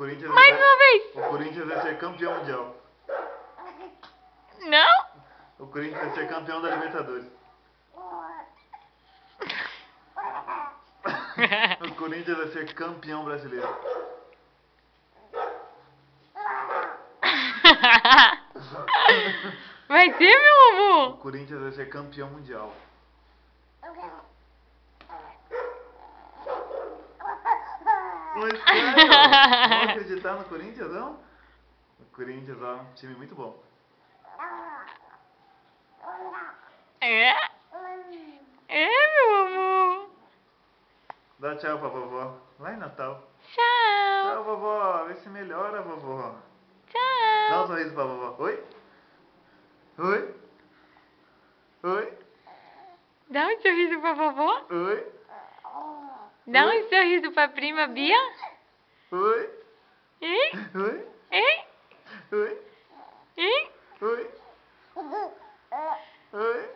Corinthians Mais uma vez. O Corinthians vai ser campeão mundial. Não? O Corinthians vai ser campeão da Libertadores. O Corinthians vai ser campeão brasileiro. Vai ser, meu O amor? Corinthians vai ser campeão mundial. Mas sério, vamos acreditar no Corinthians, não? O Corinthians, ó, um time muito bom. É? É, meu amor. Dá tchau pra vovó. Lá em Natal. Tchau. Tchau, vovó. Vê se melhora, vovó. Tchau. Dá um sorriso pra vovó. Oi? Oi? Oi? Dá um sorriso pra vovó. Oi? Dá Oi? um sorriso pra prima Bia. Oi? Hein? Oi? Hein? Oi? Hein? Oi? Oi?